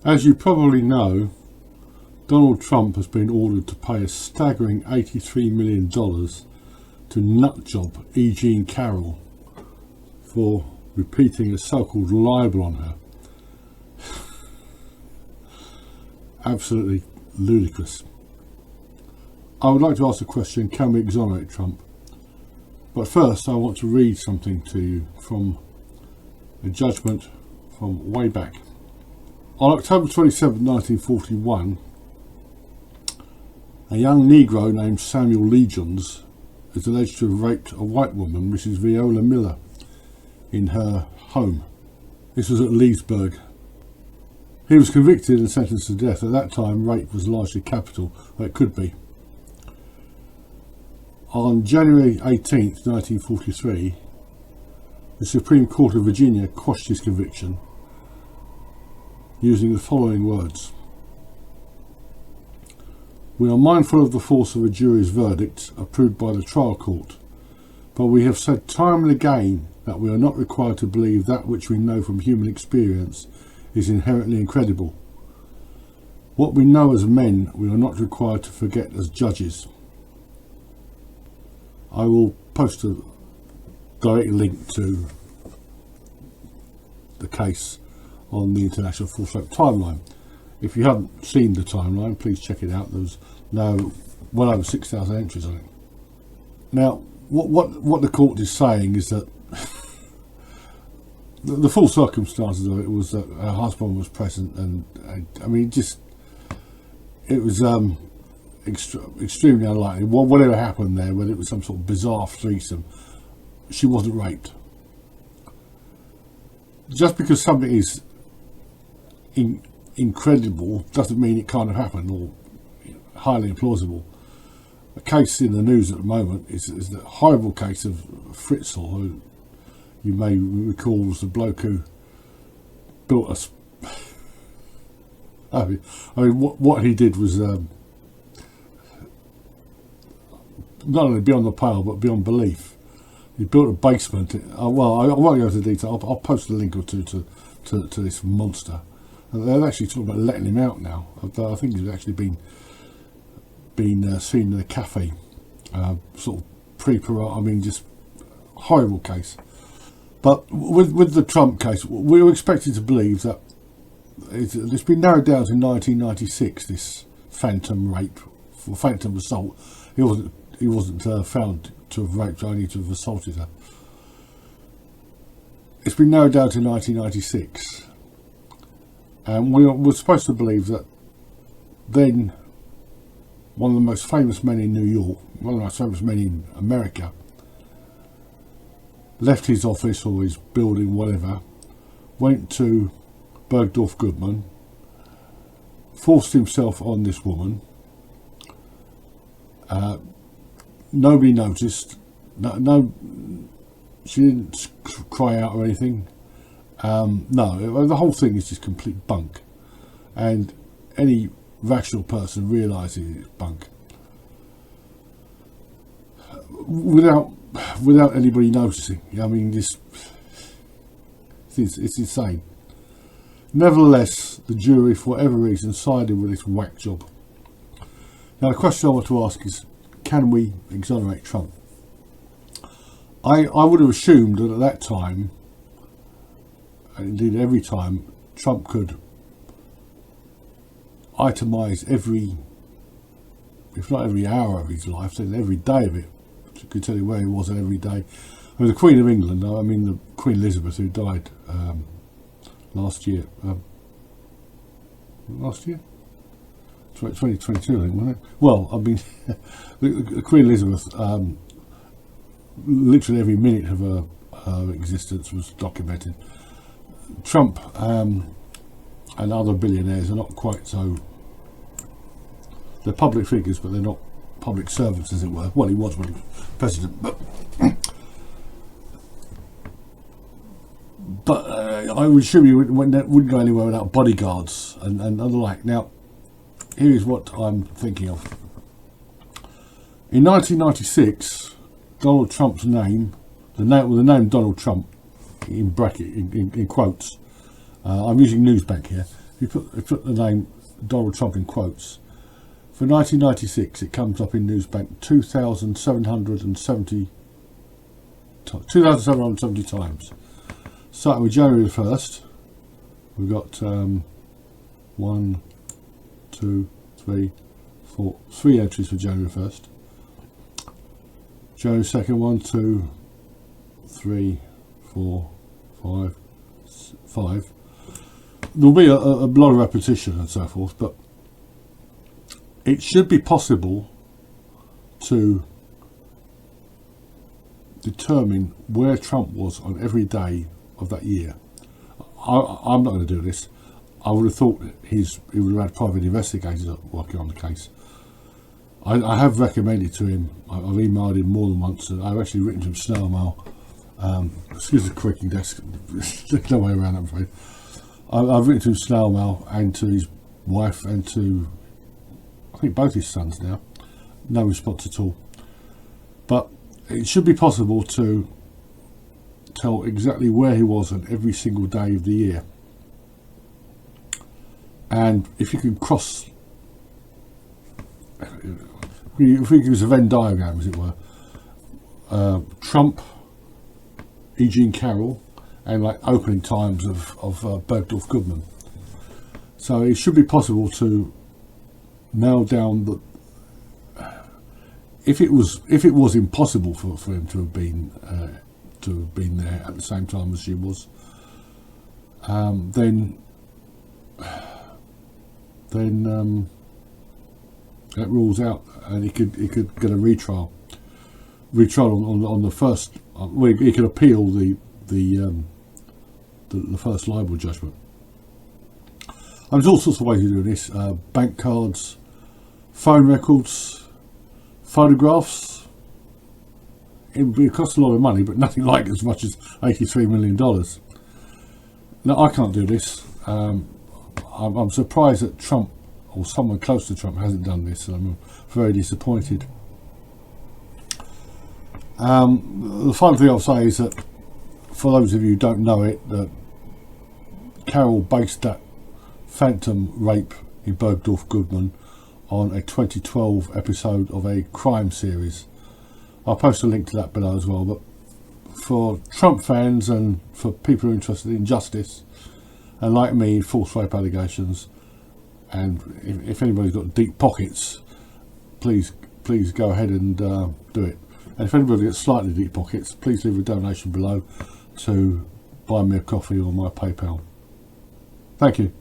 As you probably know, Donald Trump has been ordered to pay a staggering $83 million to nutjob E. Jean Carroll for repeating a so-called libel on her. Absolutely ludicrous. I would like to ask the question, can we exonerate Trump? But first I want to read something to you from a judgment from way back. On October 27, 1941, a young Negro named Samuel Legions is alleged to have raped a white woman, Mrs. Viola Miller, in her home. This was at Leesburg. He was convicted and sentenced to death. At that time, rape was largely capital, but it could be. On January 18, 1943, the Supreme Court of Virginia quashed his conviction using the following words: "We are mindful of the force of a jury's verdict approved by the trial court, but we have said time and again that we are not required to believe that which we know from human experience is inherently incredible. What we know as men, we are not required to forget as judges." I will post a direct link to the case on the International Full Slope Timeline. If you haven't seen the timeline, please check it out. There's now well over 6,000 entries on it. Now, what the court is saying is that the full circumstances of it was that her husband was present, and I mean, it was extremely unlikely. Whatever happened there, whether it was some sort of bizarre threesome, she wasn't raped. Just because something is incredible doesn't mean it can't have happened, or highly implausible. A case in the news at the moment is the horrible case of Fritzl, who you may recall was the bloke who built I mean what he did was not only beyond the pale but beyond belief. He built a basement. Well, I won't go into detail. I'll post a link or two to this monster. And they're actually talking about letting him out now. I think he's actually been seen in a cafe, sort of pre-parole. I mean, just horrible case. But with the Trump case, we were expected to believe that it's been narrowed down to 1996. This phantom rape, or phantom assault. He wasn't found to have raped, only to have assaulted her. It's been narrowed down to 1996, and we were supposed to believe that then one of the most famous men in New York, one of the most famous men in America, left his office or his building, whatever, went to Bergdorf Goodman, forced himself on this woman. Nobody noticed. No, she didn't cry out or anything. No, the whole thing is just complete bunk, and any rational person realises it's bunk without anybody noticing. I mean, it's insane. Nevertheless, the jury, for whatever reason, sided with this whack job. Now, the question I want to ask is, can we exonerate Trump? I would have assumed that at that time, and indeed every time, Trump could itemise every, if not every hour of his life, then every day of it. He could tell you where he was every day. I mean, the Queen of England, I mean the Queen Elizabeth, who died last year. 2022, I think, wasn't it? Well, I mean, the Queen Elizabeth, literally every minute of her existence was documented. Trump and other billionaires are not quite so. They're public figures, but they're not public servants, as it were. Well, he was when he was president, but I would assume he wouldn't go anywhere without bodyguards and the like. Now, here is what I'm thinking of. In 1996, Donald Trump's name, the name Donald Trump, in bracket, in quotes, I'm using Newsbank here, you put the name Donald Trump in quotes. For 1996, it comes up in Newsbank 2,770 times. Starting with January the 1st, we've got 1, 2, 3, 4, 3 entries for January 1st. January 2nd, 1, 2, 3, 4, 5, 5. There'll be a lot of repetition and so forth, but it should be possible to determine where Trump was on every day of that year. I'm not going to do this. I would have thought he would have had private investigators working on the case. I have recommended to him, I've emailed him more than once, and I've actually written to him snail mail. Excuse the creaking desk, there's no way around that, I'm afraid. I've written to him snail mail and to his wife and to, I think, both his sons now. No response at all. But it should be possible to tell exactly where he was on every single day of the year. And if you can cross, if we use a Venn diagram, as it were, Trump, Eugene Carroll, and like opening times of Bergdorf Goodman. So it should be possible to nail down the. If it was impossible for him to have been there at the same time as she was, then that rules out, and he could get a retrial on the first. Well, he could appeal the first libel judgment. And there's all sorts of ways of doing this: bank cards, phone records, photographs. It would cost a lot of money, but nothing like as much as $83 million. Now, I can't do this. I'm surprised that Trump, or someone close to Trump, hasn't done this, and I'm very disappointed. The final thing I'll say is that, for those of you who don't know it, that Carroll based that phantom rape in Bergdorf Goodman on a 2012 episode of a crime series. I'll post a link to that below as well. But for Trump fans and for people who are interested in justice, and like me, false rape allegations, and if anybody's got deep pockets, please go ahead and do it. And if anybody gets slightly deep pockets, please leave a donation below to buy me a coffee or my PayPal. Thank you.